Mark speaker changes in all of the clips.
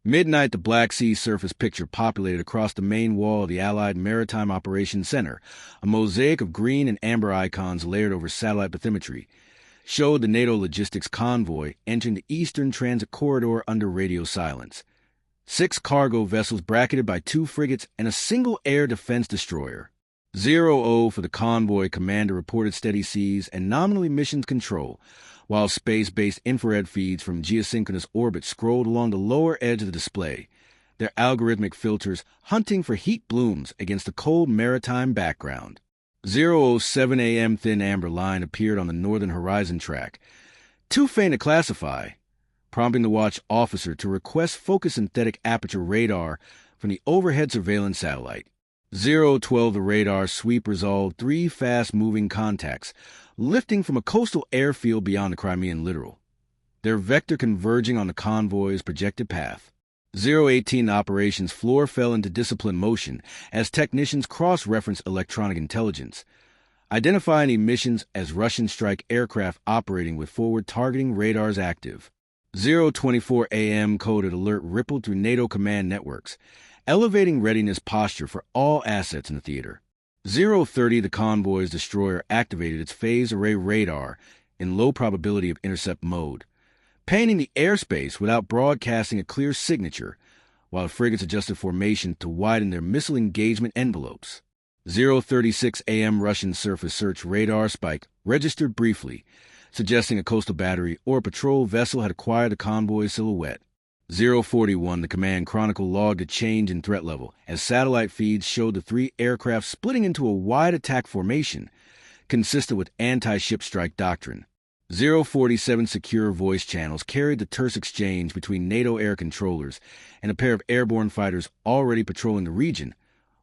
Speaker 1: Midnight, the Black Sea surface picture populated across the main wall of the Allied Maritime Operations Center, a mosaic of green and amber icons layered over satellite bathymetry, showed the NATO logistics convoy entering the Eastern Transit Corridor under radio silence. 6 cargo vessels bracketed by 2 frigates and a single air defense destroyer. 0-0 for the convoy commander reported steady seas and nominally missions control, while space-based infrared feeds from geosynchronous orbit scrolled along the lower edge of the display, their algorithmic filters hunting for heat blooms against a cold maritime background. 007 a.m. thin amber line appeared on the northern horizon track, too faint to classify, prompting the watch officer to request focus synthetic aperture radar from the overhead surveillance satellite. 012 the radar sweep resolved 3 fast-moving contacts, lifting from a coastal airfield beyond the Crimean littoral, their vector converging on the convoy's projected path. 018 the operations floor fell into disciplined motion as technicians cross-referenced electronic intelligence, identifying emissions as Russian strike aircraft operating with forward targeting radars active. 024 a.m. coded alert rippled through NATO command networks, elevating readiness posture for all assets in the theater. 030 the convoy's destroyer activated its phase array radar in low probability of intercept mode, painting the airspace without broadcasting a clear signature, while the frigates adjusted formation to widen their missile engagement envelopes. 036 a.m. Russian surface search radar spike registered briefly, suggesting a coastal battery or a patrol vessel had acquired the convoy's silhouette. 041 the command chronicle logged a change in threat level as satellite feeds showed the 3 aircraft splitting into a wide attack formation, consistent with anti-ship strike doctrine. 047 secure voice channels carried the terse exchange between NATO air controllers and a pair of airborne fighters already patrolling the region,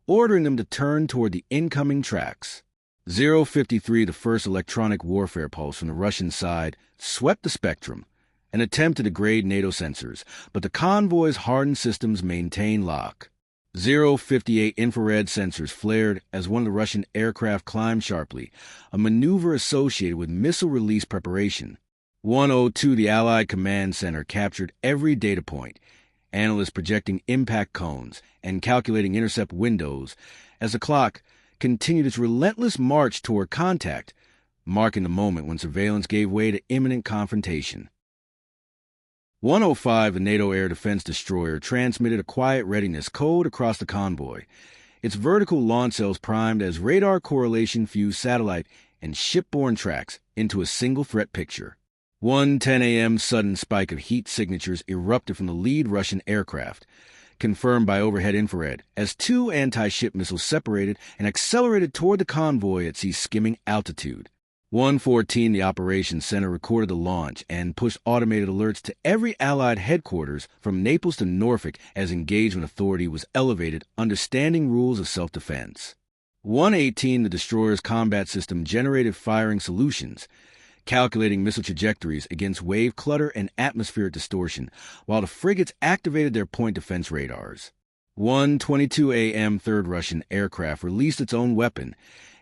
Speaker 1: ordering them to turn toward the incoming tracks. 053 the first electronic warfare pulse from the Russian side swept the spectrum, an attempt to degrade NATO sensors, but the convoy's hardened systems maintained lock. 058 infrared sensors flared as one of the Russian aircraft climbed sharply, a maneuver associated with missile release preparation. 102 the Allied Command Center captured every data point, analysts projecting impact cones and calculating intercept windows as the clock continued its relentless march toward contact, marking the moment when surveillance gave way to imminent confrontation. 105 the NATO air defense destroyer transmitted a quiet readiness code across the convoy, its vertical launch cells primed as radar correlation fused satellite and shipborne tracks into a single threat picture. 1:10 a.m. sudden spike of heat signatures erupted from the lead Russian aircraft, confirmed by overhead infrared, as 2 anti-ship missiles separated and accelerated toward the convoy at sea skimming altitude. 114 the operations center recorded the launch and pushed automated alerts to every Allied headquarters from Naples to Norfolk as engagement authority was elevated under standing rules of self-defense. 118 the destroyer's combat system generated firing solutions, calculating missile trajectories against wave clutter and atmospheric distortion, while the frigates activated their point defense radars. 1:22 a.m. third Russian aircraft released its own weapon,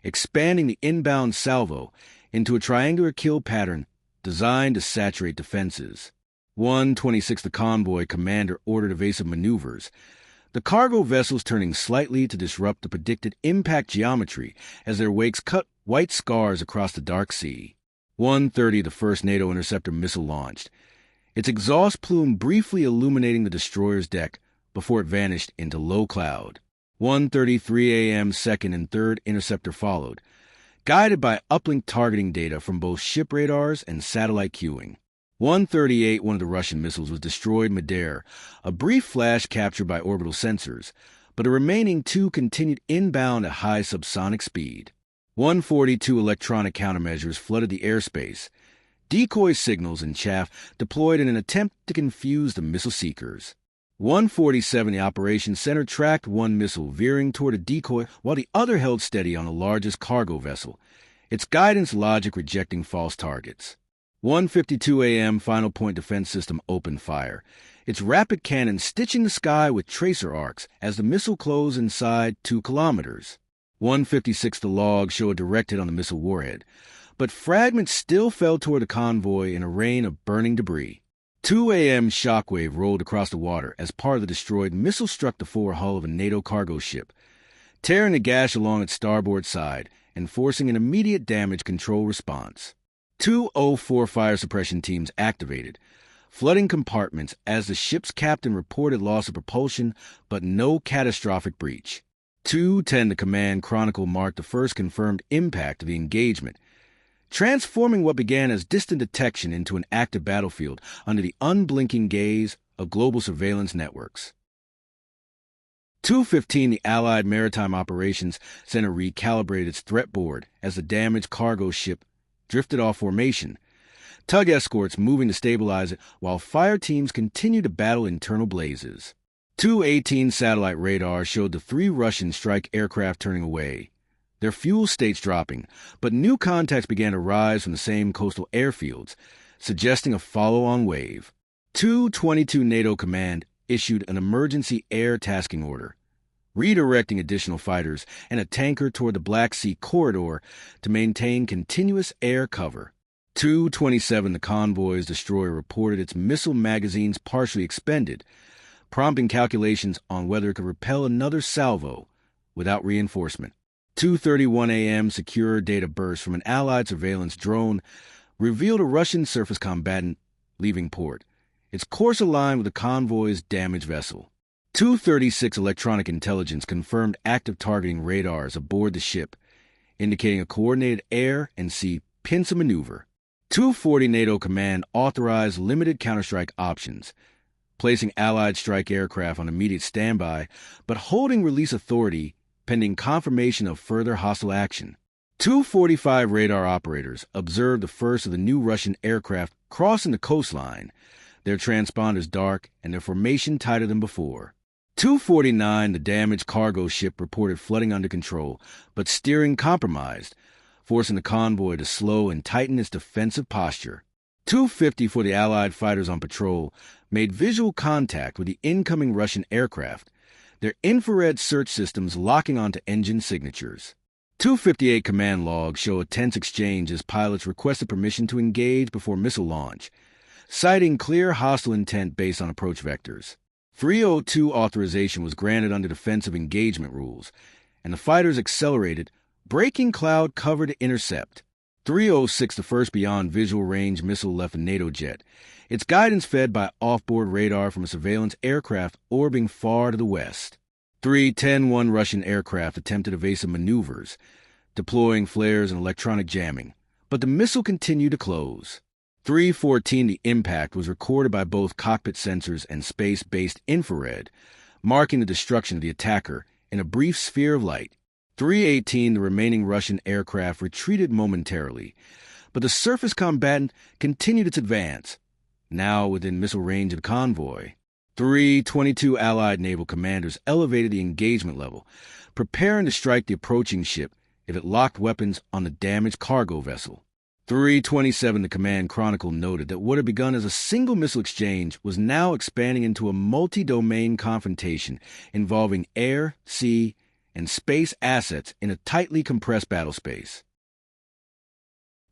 Speaker 1: expanding the inbound salvo into a triangular kill pattern designed to saturate defenses. 1:26 the convoy commander ordered evasive maneuvers, the cargo vessels turning slightly to disrupt the predicted impact geometry as their wakes cut white scars across the dark sea. 1:30 the first NATO interceptor missile launched, its exhaust plume briefly illuminating the destroyer's deck before it vanished into low cloud. 1:33 a.m. second and third interceptor followed, guided by uplink targeting data from both ship radars and satellite cueing. 1:38 one of the Russian missiles was destroyed midair, a brief flash captured by orbital sensors, but the remaining 2 continued inbound at high subsonic speed. 1:42 electronic countermeasures flooded the airspace, decoy signals and chaff deployed in an attempt to confuse the missile seekers. 1:47 the operations center tracked one missile veering toward a decoy while the other held steady on the largest cargo vessel, its guidance logic rejecting false targets. 1:52 a.m. final point defense system opened fire, its rapid cannon stitching the sky with tracer arcs as the missile closed inside 2 kilometers. 1:56 the log showed a direct hit on the missile warhead, but fragments still fell toward the convoy in a rain of burning debris. 2 a.m. shockwave rolled across the water as part of the destroyed missile struck the forward hull of a NATO cargo ship, tearing a gash along its starboard side and forcing an immediate damage control response. 204 fire suppression teams activated, flooding compartments as the ship's captain reported loss of propulsion but no catastrophic breach. 2:10 the command chronicle marked the first confirmed impact of the engagement, transforming what began as distant detection into an active battlefield under the unblinking gaze of global surveillance networks. 2:15 the Allied Maritime Operations Center recalibrated its threat board as the damaged cargo ship drifted off formation, tug escorts moving to stabilize it while fire teams continued to battle internal blazes. 2:18 satellite radar showed the 3 Russian strike aircraft turning away, their fuel states dropping, but new contacts began to rise from the same coastal airfields, suggesting a follow-on wave. 2:22 NATO Command issued an emergency air tasking order, redirecting additional fighters and a tanker toward the Black Sea corridor to maintain continuous air cover. 2:27 the convoy's destroyer reported its missile magazines partially expended, prompting calculations on whether it could repel another salvo without reinforcement. 2:31 a.m. secure data burst from an Allied surveillance drone revealed a Russian surface combatant leaving port, its course aligned with the convoy's damaged vessel. 2:36 electronic intelligence confirmed active targeting radars aboard the ship, indicating a coordinated air and sea pincer maneuver. 2:40 NATO Command authorized limited counterstrike options, placing Allied strike aircraft on immediate standby, but holding release authority pending confirmation of further hostile action. 2:45 radar operators observed the first of the new Russian aircraft crossing the coastline, their transponders dark and their formation tighter than before. 2:49 the damaged cargo ship reported flooding under control, but steering compromised, forcing the convoy to slow and tighten its defensive posture. 2:50 for the Allied fighters on patrol made visual contact with the incoming Russian aircraft, their infrared search systems locking onto engine signatures. 2:58 command logs show a tense exchange as pilots requested permission to engage before missile launch, citing clear hostile intent based on approach vectors. 3:02 authorization was granted under defensive engagement rules, and the fighters accelerated, breaking cloud cover to intercept. 3:06 the first beyond visual range missile left a NATO jet, its guidance fed by off-board radar from a surveillance aircraft orbiting far to the west. 3:10 one Russian aircraft attempted evasive maneuvers, deploying flares and electronic jamming, but the missile continued to close. 3:14 the impact was recorded by both cockpit sensors and space-based infrared, marking the destruction of the attacker in a brief sphere of light. 3:18 the remaining Russian aircraft retreated momentarily, but the surface combatant continued its advance, now within missile range of the convoy. 3:22 Allied naval commanders elevated the engagement level, preparing to strike the approaching ship if it locked weapons on the damaged cargo vessel. 3:27 the command chronicle noted that what had begun as a single missile exchange was now expanding into a multi-domain confrontation involving air, sea, and space assets in a tightly compressed battlespace.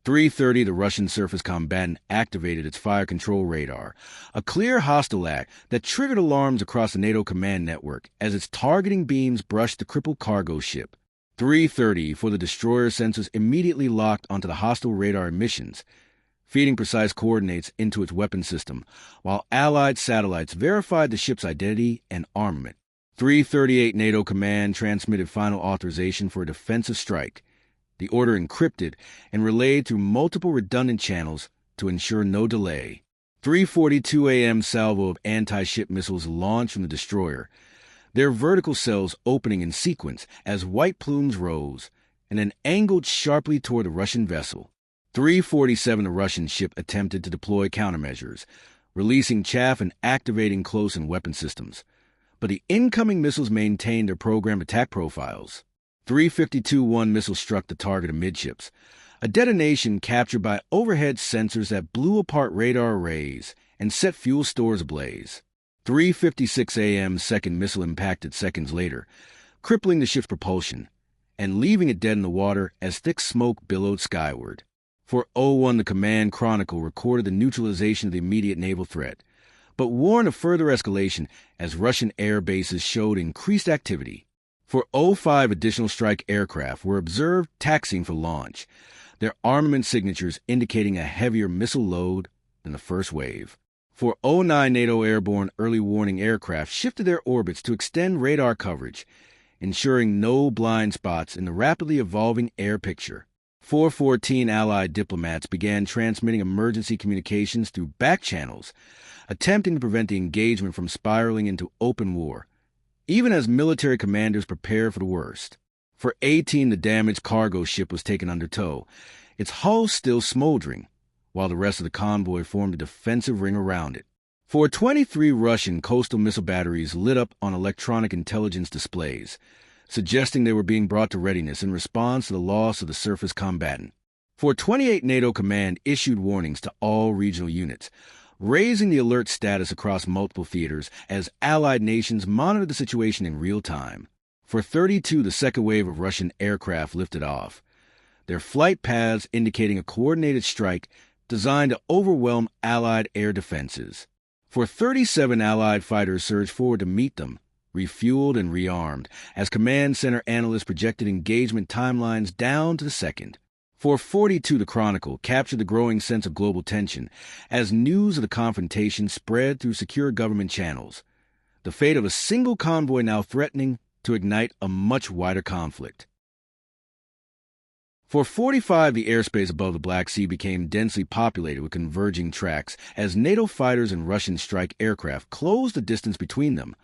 Speaker 1: 3:30 the Russian surface combatant activated its fire control radar, a clear hostile act that triggered alarms across the NATO command network as its targeting beams brushed the crippled cargo ship. 3:30 for the destroyer sensors immediately locked onto the hostile radar emissions, feeding precise coordinates into its weapon system, while Allied satellites verified the ship's identity and armament. 3:38 NATO Command transmitted final authorization for a defensive strike, the order encrypted and relayed through multiple redundant channels to ensure no delay. 3:42 a.m. salvo of anti-ship missiles launched from the destroyer, their vertical cells opening in sequence as white plumes rose and then angled sharply toward the Russian vessel. 3:47 the Russian ship attempted to deploy countermeasures, releasing chaff and activating close-in weapon systems, but the incoming missiles maintained their programmed attack profiles. 3:52 one missile struck the target amidships, a detonation captured by overhead sensors that blew apart radar arrays and set fuel stores ablaze. 3:56 a.m. second missile impacted seconds later, crippling the ship's propulsion and leaving it dead in the water as thick smoke billowed skyward. For 01, the Command Chronicle recorded the neutralization of the immediate naval threat, but warned of further escalation as Russian air bases showed increased activity. For 05, additional strike aircraft were observed taxiing for launch, their armament signatures indicating a heavier missile load than the first wave. For 09, NATO airborne early warning aircraft shifted their orbits to extend radar coverage, ensuring no blind spots in the rapidly evolving air picture. 414 Allied diplomats began transmitting emergency communications through back channels, attempting to prevent the engagement from spiraling into open war, even as military commanders prepared for the worst. For 18, the damaged cargo ship was taken under tow, its hull still smoldering, while the rest of the convoy formed a defensive ring around it. For 23, Russian coastal missile batteries lit up on electronic intelligence displays, suggesting they were being brought to readiness in response to the loss of the surface combatant. For 28, NATO command issued warnings to all regional units, raising the alert status across multiple theaters as Allied nations monitored the situation in real time. For 32, the second wave of Russian aircraft lifted off, their flight paths indicating a coordinated strike designed to overwhelm Allied air defenses. For 37, Allied fighters surged forward to meet them, refueled and rearmed, as command center analysts projected engagement timelines down to the second. For 42, the Chronicle captured the growing sense of global tension as news of the confrontation spread through secure government channels, the fate of a single convoy now threatening to ignite a much wider conflict. For 45, the airspace above the Black Sea became densely populated with converging tracks as NATO fighters and Russian strike aircraft closed the distance between them,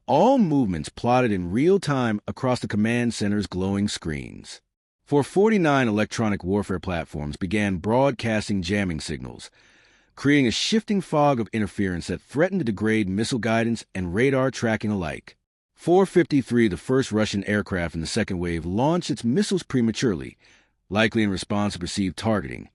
Speaker 1: all movements plotted in real time across the command center's glowing screens. For 49, electronic warfare platforms began broadcasting jamming signals, creating a shifting fog of interference that threatened to degrade missile guidance and radar tracking alike. 453, the first Russian aircraft in the second wave launched its missiles prematurely, likely in response to perceived targeting,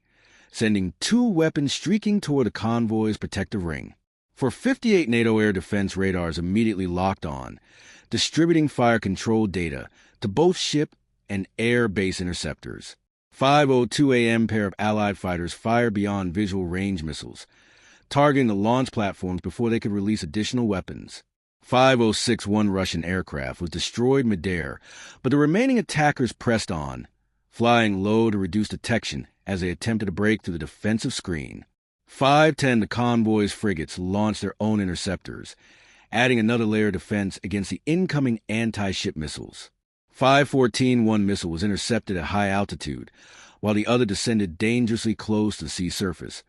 Speaker 1: sending two weapons streaking toward the convoy's protective ring. For 58, NATO air defense radars immediately locked on, distributing fire control data to both ship and air base interceptors. 5:02 a.m., pair of Allied fighters fired beyond visual range missiles, targeting the launch platforms before they could release additional weapons. 5:06, one Russian aircraft was destroyed midair, but the remaining attackers pressed on, flying low to reduce detection as they attempted to break through the defensive screen. 5:10, the convoy's frigates launched their own interceptors, adding another layer of defense against the incoming anti-ship missiles. 5:14, one missile was intercepted at high altitude, while the other descended dangerously close to the sea surface,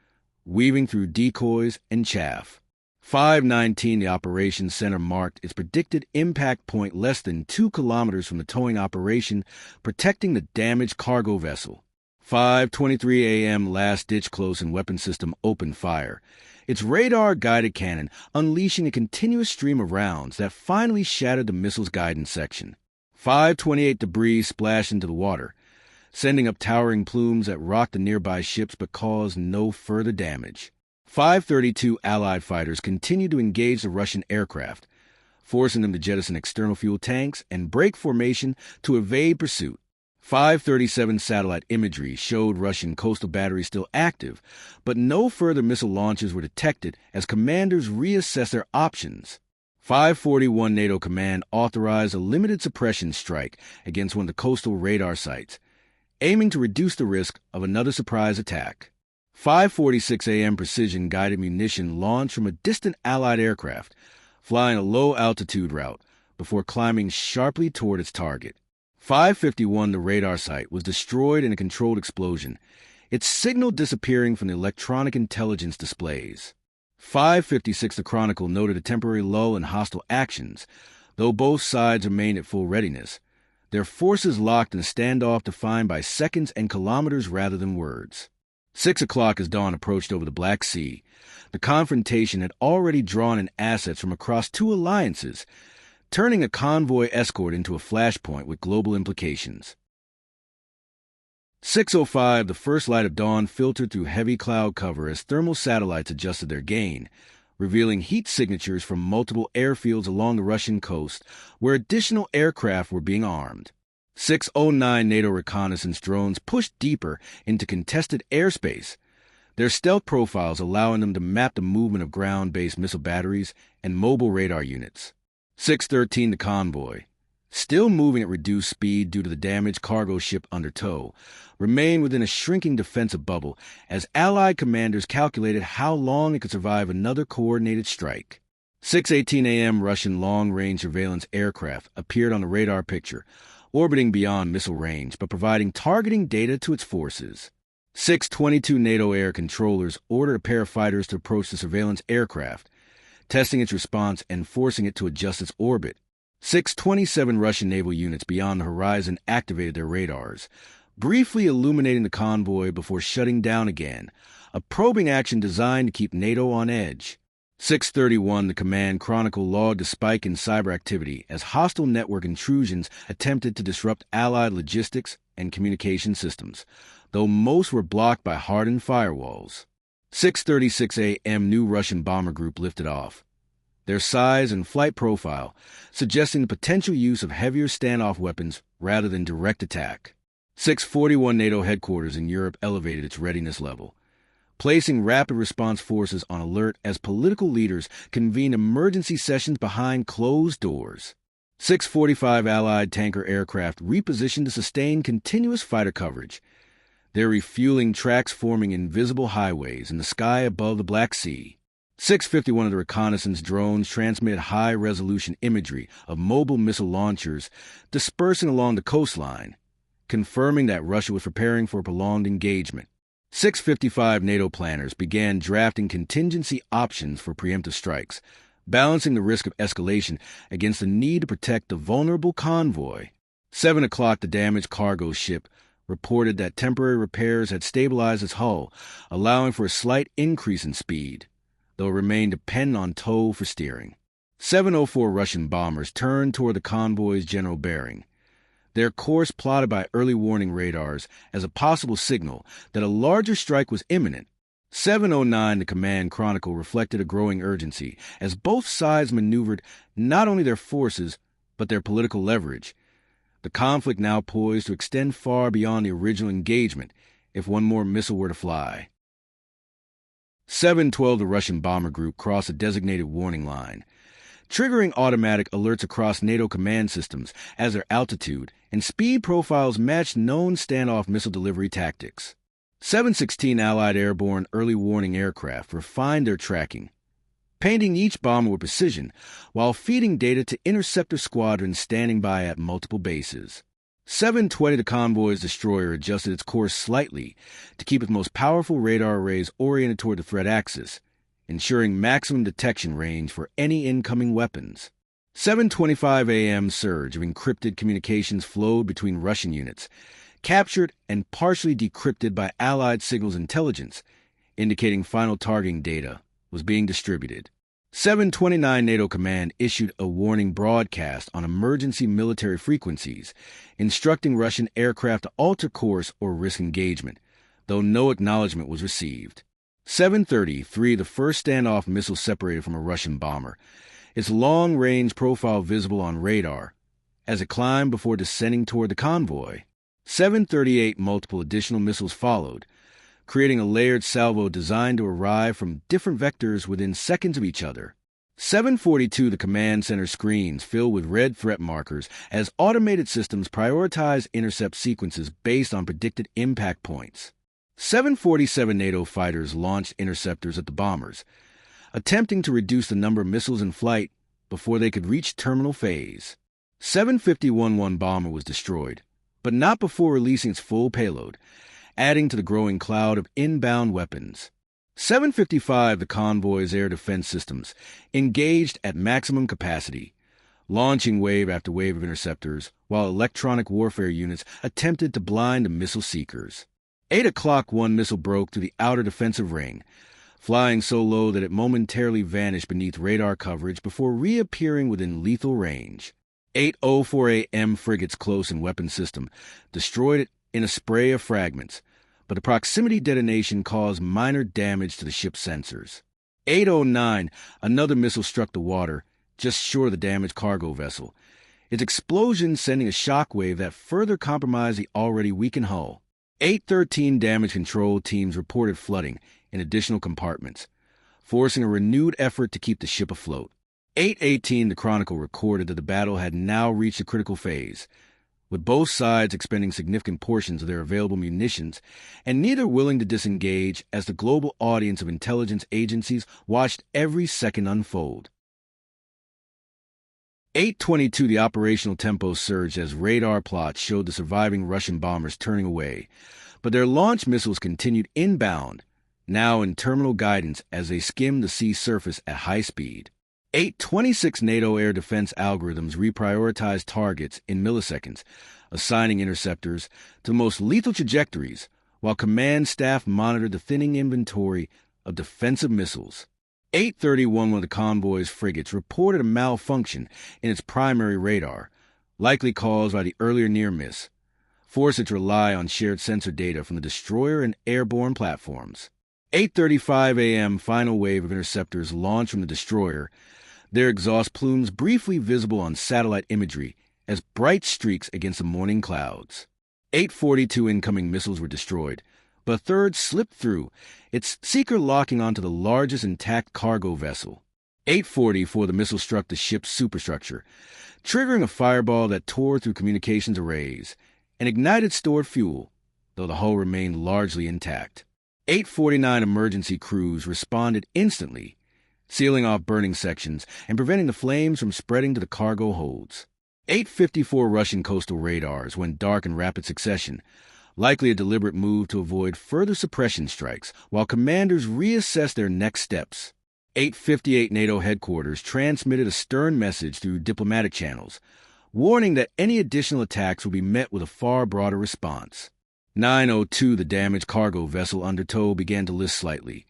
Speaker 1: weaving through decoys and chaff. 5:19, the operations center marked its predicted impact point less than 2 kilometers from the towing operation, protecting the damaged cargo vessel. 5:23 a.m., last-ditch close-in weapon system opened fire, its radar-guided cannon unleashing a continuous stream of rounds that finally shattered the missile's guidance section. 5:28, debris splashed into the water, sending up towering plumes that rocked the nearby ships but caused no further damage. 5:32, Allied fighters continued to engage the Russian aircraft, forcing them to jettison external fuel tanks and break formation to evade pursuit. 5:37, satellite imagery showed Russian coastal batteries still active, but no further missile launches were detected as commanders reassessed their options. 5:41, NATO command authorized a limited suppression strike against one of the coastal radar sites, aiming to reduce the risk of another surprise attack. 5:46 a.m., precision-guided munition launched from a distant Allied aircraft, flying a low-altitude route before climbing sharply toward its target. 5:51, the radar site was destroyed in a controlled explosion, its signal disappearing from the electronic intelligence displays. 5:56, the Chronicle noted a temporary lull in hostile actions, though both sides remained at full readiness, their forces locked in a standoff defined by seconds and kilometers rather than words. 6 o'clock as dawn approached over the Black Sea. The confrontation had already drawn in assets from across two alliances, turning a convoy escort into a flashpoint with global implications. 6:05, the first light of dawn filtered through heavy cloud cover as thermal satellites adjusted their gain, revealing heat signatures from multiple airfields along the Russian coast where additional aircraft were being armed. 6:09 NATO reconnaissance drones pushed deeper into contested airspace, their stealth profiles allowing them to map the movement of ground-based missile batteries and mobile radar units. 6:13 the convoy, still moving at reduced speed due to the damaged cargo ship under tow, remained within a shrinking defensive bubble as Allied commanders calculated how long it could survive another coordinated strike. 6:18 a.m. Russian long-range surveillance aircraft appeared on the radar picture, orbiting beyond missile range but providing targeting data to its forces. 6:22 NATO air controllers ordered a pair of fighters to approach the surveillance aircraft, testing its response and forcing it to adjust its orbit. 6:27 Russian naval units beyond the horizon activated their radars, briefly illuminating the convoy before shutting down again, a probing action designed to keep NATO on edge. 6:31 the command chronicle logged a spike in cyber activity as hostile network intrusions attempted to disrupt Allied logistics and communication systems, though most were blocked by hardened firewalls. 6:36 a.m. new Russian bomber group lifted off, their size and flight profile suggesting the potential use of heavier standoff weapons rather than direct attack. 6:41 NATO headquarters in Europe elevated its readiness level, placing rapid response forces on alert as political leaders convened emergency sessions behind closed doors. 6:45 Allied tanker aircraft repositioned to sustain continuous fighter coverage, their refueling tracks forming invisible highways in the sky above the Black Sea. 6:51 of the reconnaissance drones transmitted high-resolution imagery of mobile missile launchers dispersing along the coastline, confirming that Russia was preparing for a prolonged engagement. 6:55 NATO planners began drafting contingency options for preemptive strikes, balancing the risk of escalation against the need to protect the vulnerable convoy. 7 o'clock the damaged cargo ship reported that temporary repairs had stabilized its hull, allowing for a slight increase in speed, though it remained dependent on tow for steering. 7:04 Russian bombers turned toward the convoy's general bearing, their course plotted by early warning radars as a possible signal that a larger strike was imminent. 7:09 the command chronicle reflected a growing urgency as both sides maneuvered not only their forces but their political leverage, the conflict now poised to extend far beyond the original engagement if one more missile were to fly. 7:12 the Russian bomber group crossed a designated warning line, triggering automatic alerts across NATO command systems as their altitude and speed profiles matched known standoff missile delivery tactics. 7:16 Allied airborne early warning aircraft refined their tracking, painting each bomber with precision while feeding data to interceptor squadrons standing by at multiple bases. 7:20 the convoy's destroyer adjusted its course slightly to keep its most powerful radar arrays oriented toward the threat axis, ensuring maximum detection range for any incoming weapons. 7:25 a.m. surge of encrypted communications flowed between Russian units, captured and partially decrypted by Allied signals intelligence, indicating final targeting data was being distributed. 7:29 NATO Command issued a warning broadcast on emergency military frequencies, instructing Russian aircraft to alter course or risk engagement, though no acknowledgement was received. 7:33 the first standoff missile separated from a Russian bomber, its long-range profile visible on radar as it climbed before descending toward the convoy. 7:38 multiple additional missiles followed, creating a layered salvo designed to arrive from different vectors within seconds of each other. 7:42 the command center screens filled with red threat markers as automated systems prioritize intercept sequences based on predicted impact points. 7:47 NATO fighters launched interceptors at the bombers, attempting to reduce the number of missiles in flight before they could reach terminal phase. 7:51 one bomber was destroyed, but not before releasing its full payload, adding to the growing cloud of inbound weapons. 7:55 the convoy's air defense systems engaged at maximum capacity, launching wave after wave of interceptors, while electronic warfare units attempted to blind the missile seekers. 8 o'clock one missile broke through the outer defensive ring, flying so low that it momentarily vanished beneath radar coverage before reappearing within lethal range. 8:04 a.m. frigate's close-in weapon system destroyed it in a spray of fragments, but the proximity detonation caused minor damage to the ship's sensors. 8:09 another missile struck the water just short of the damaged cargo vessel, its explosion sending a shockwave that further compromised the already weakened hull. 813 damage control teams reported flooding in additional compartments, forcing a renewed effort to keep the ship afloat. 818 the Chronicle recorded that the battle had now reached a critical phase, with both sides expending significant portions of their available munitions and neither willing to disengage as the global audience of intelligence agencies watched every second unfold. 822 the operational tempo surged as radar plots showed the surviving Russian bombers turning away, but their launch missiles continued inbound, now in terminal guidance as they skimmed the sea surface at high speed. 826 NATO air defense algorithms reprioritized targets in milliseconds, assigning interceptors to the most lethal trajectories, while command staff monitored the thinning inventory of defensive missiles. 831 one of the convoy's frigates reported a malfunction in its primary radar, likely caused by the earlier near-miss, forced it to rely on shared sensor data from the destroyer and airborne platforms. 8:35 a.m. final wave of interceptors launched from the destroyer, their exhaust plumes briefly visible on satellite imagery as bright streaks against the morning clouds. 842 incoming missiles were destroyed, but a third slipped through, its seeker locking onto the largest intact cargo vessel. 844 the missile struck the ship's superstructure, triggering a fireball that tore through communications arrays and ignited stored fuel, though the hull remained largely intact. 849 emergency crews responded instantly, sealing off burning sections and preventing the flames from spreading to the cargo holds. 854 Russian coastal radars went dark in rapid succession, likely a deliberate move to avoid further suppression strikes while commanders reassessed their next steps. 858 NATO headquarters transmitted a stern message through diplomatic channels, warning that any additional attacks would be met with a far broader response. 902 the damaged cargo vessel undertow began to list slightly,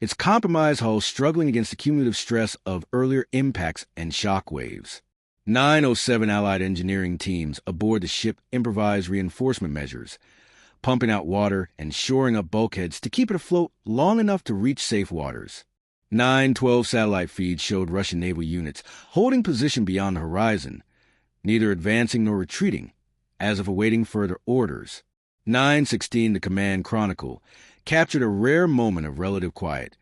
Speaker 1: its compromised hull struggling against the cumulative stress of earlier impacts and shock waves. 907 Allied engineering teams aboard the ship improvised reinforcement measures, pumping out water and shoring up bulkheads to keep it afloat long enough to reach safe waters. 912 satellite feeds showed Russian naval units holding position beyond the horizon, neither advancing nor retreating, as if awaiting further orders. 916 the Command Chronicle captured a rare moment of relative quiet,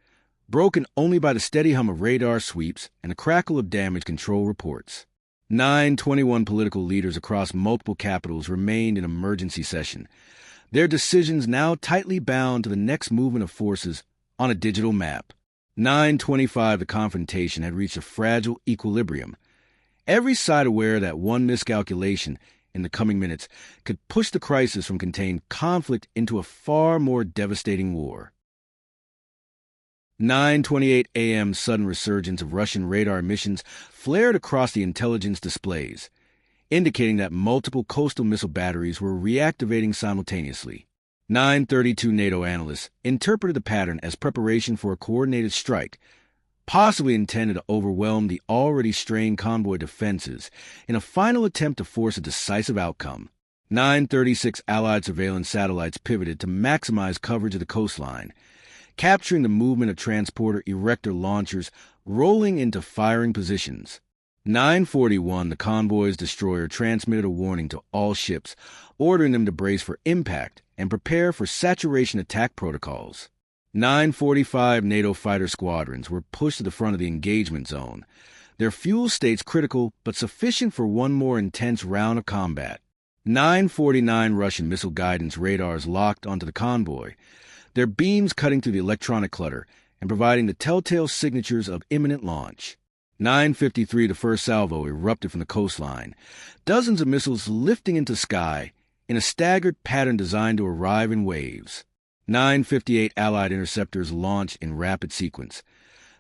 Speaker 1: broken only by the steady hum of radar sweeps and the crackle of damage control reports. 921 political leaders across multiple capitals remained in emergency session, their decisions now tightly bound to the next movement of forces on a digital map. 925 the confrontation had reached a fragile equilibrium, every side aware that one miscalculation in the coming minutes could push the crisis from contained conflict into a far more devastating war. 9:28 a.m. sudden resurgence of Russian radar emissions flared across the intelligence displays, indicating that multiple coastal missile batteries were reactivating simultaneously. 9:32 NATO analysts interpreted the pattern as preparation for a coordinated strike, possibly intended to overwhelm the already strained convoy defenses in a final attempt to force a decisive outcome. 9:36 Allied surveillance satellites pivoted to maximize coverage of the coastline, capturing the movement of transporter erector launchers rolling into firing positions. 9:41 the convoy's destroyer transmitted a warning to all ships, ordering them to brace for impact and prepare for saturation attack protocols. 9:45 NATO fighter squadrons were pushed to the front of the engagement zone, their fuel states critical but sufficient for one more intense round of combat. 9:49 Russian missile guidance radars locked onto the convoy, their beams cutting through the electronic clutter and providing the telltale signatures of imminent launch. 9:53 the first salvo erupted from the coastline, dozens of missiles lifting into sky in a staggered pattern designed to arrive in waves. 9:58 Allied interceptors launched in rapid sequence,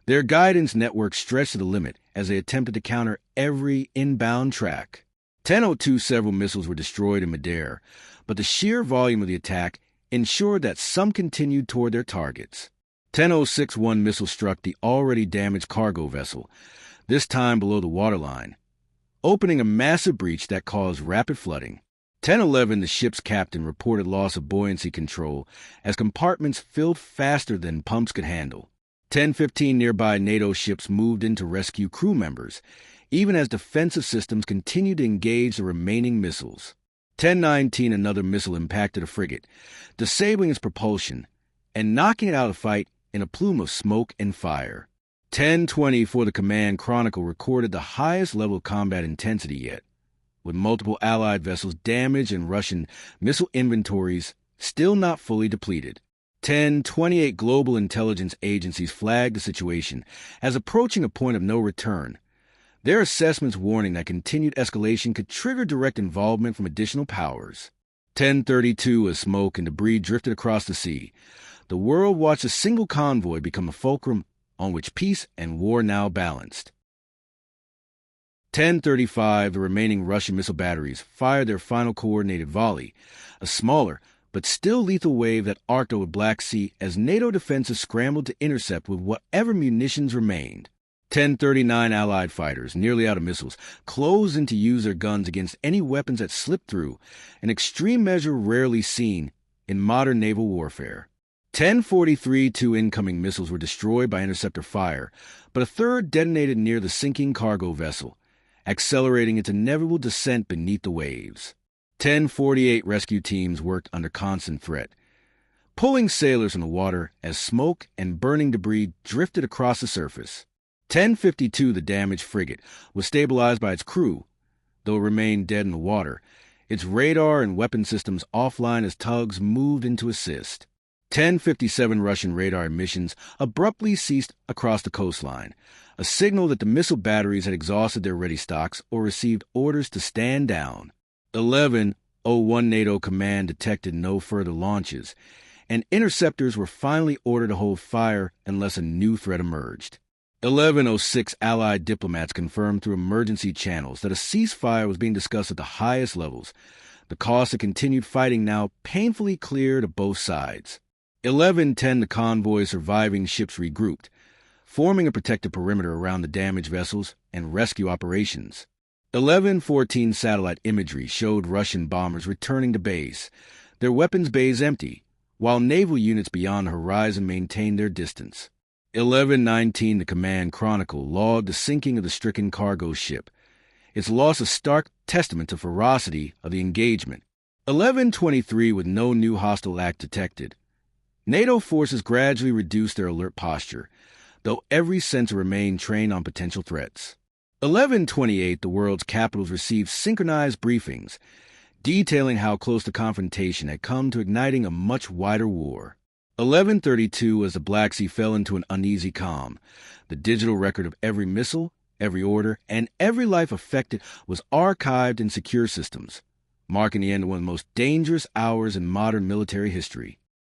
Speaker 1: their guidance network stretched to the limit as they attempted to counter every inbound track. 10:02 several missiles were destroyed in midair, but the sheer volume of the attack ensured that some continued toward their targets. 10:06 one missile struck the already damaged cargo vessel, this time below the waterline, opening a massive breach that caused rapid flooding. 10:11 the ship's captain reported loss of buoyancy control as compartments filled faster than pumps could handle. 10:15 nearby NATO ships moved in to rescue crew members, even as defensive systems continued to engage the remaining missiles. 10:19, another missile impacted a frigate, disabling its propulsion and knocking it out of fight in a plume of smoke and fire. 10:24, the Command Chronicle recorded the highest level of combat intensity yet, with multiple Allied vessels damaged and Russian missile inventories still not fully depleted. 10:28, global intelligence agencies flagged the situation as approaching a point of no return, their assessments warning that continued escalation could trigger direct involvement from additional powers. 10:32, as smoke and debris drifted across the sea, the world watched a single convoy become a fulcrum on which peace and war now balanced. 10:35, the remaining Russian missile batteries fired their final coordinated volley, a smaller but still lethal wave that arced over Black Sea as NATO defenses scrambled to intercept with whatever munitions remained. 10:39, Allied fighters, nearly out of missiles, closed in to use their guns against any weapons that slipped through, an extreme measure rarely seen in modern naval warfare. 10:43, 2 incoming missiles were destroyed by interceptor fire, but a third detonated near the sinking cargo vessel, accelerating its inevitable descent beneath the waves. 10:48, rescue teams worked under constant threat, pulling sailors from the water as smoke and burning debris drifted across the surface. 10:52, the damaged frigate was stabilized by its crew, though it remained dead in the water, its radar and weapon systems offline as tugs moved in to assist. 10:57, Russian radar emissions abruptly ceased across the coastline, a signal that the missile batteries had exhausted their ready stocks or received orders to stand down. 11:01, NATO command detected no further launches, and interceptors were finally ordered to hold fire unless a new threat emerged. 11:06, Allied diplomats confirmed through emergency channels that a ceasefire was being discussed at the highest levels, the cost of continued fighting now painfully clear to both sides. 11:10, the convoy's surviving ships regrouped, forming a protective perimeter around the damaged vessels and rescue operations. 11:14, satellite imagery showed Russian bombers returning to base, their weapons bays empty, while naval units beyond the horizon maintained their distance. 11:19, the Command Chronicle logged the sinking of the stricken cargo ship, its loss a stark testament to ferocity of the engagement. 11:23, with no new hostile act detected, NATO forces gradually reduced their alert posture, though every sensor remained trained on potential threats. 11:28, the world's capitals received synchronized briefings, detailing how close the confrontation had come to igniting a much wider war. 11:32, as the Black Sea fell into an uneasy calm, the digital record of every missile, every order, and every life affected was archived in secure systems, marking the end of one of the most dangerous hours in modern military history.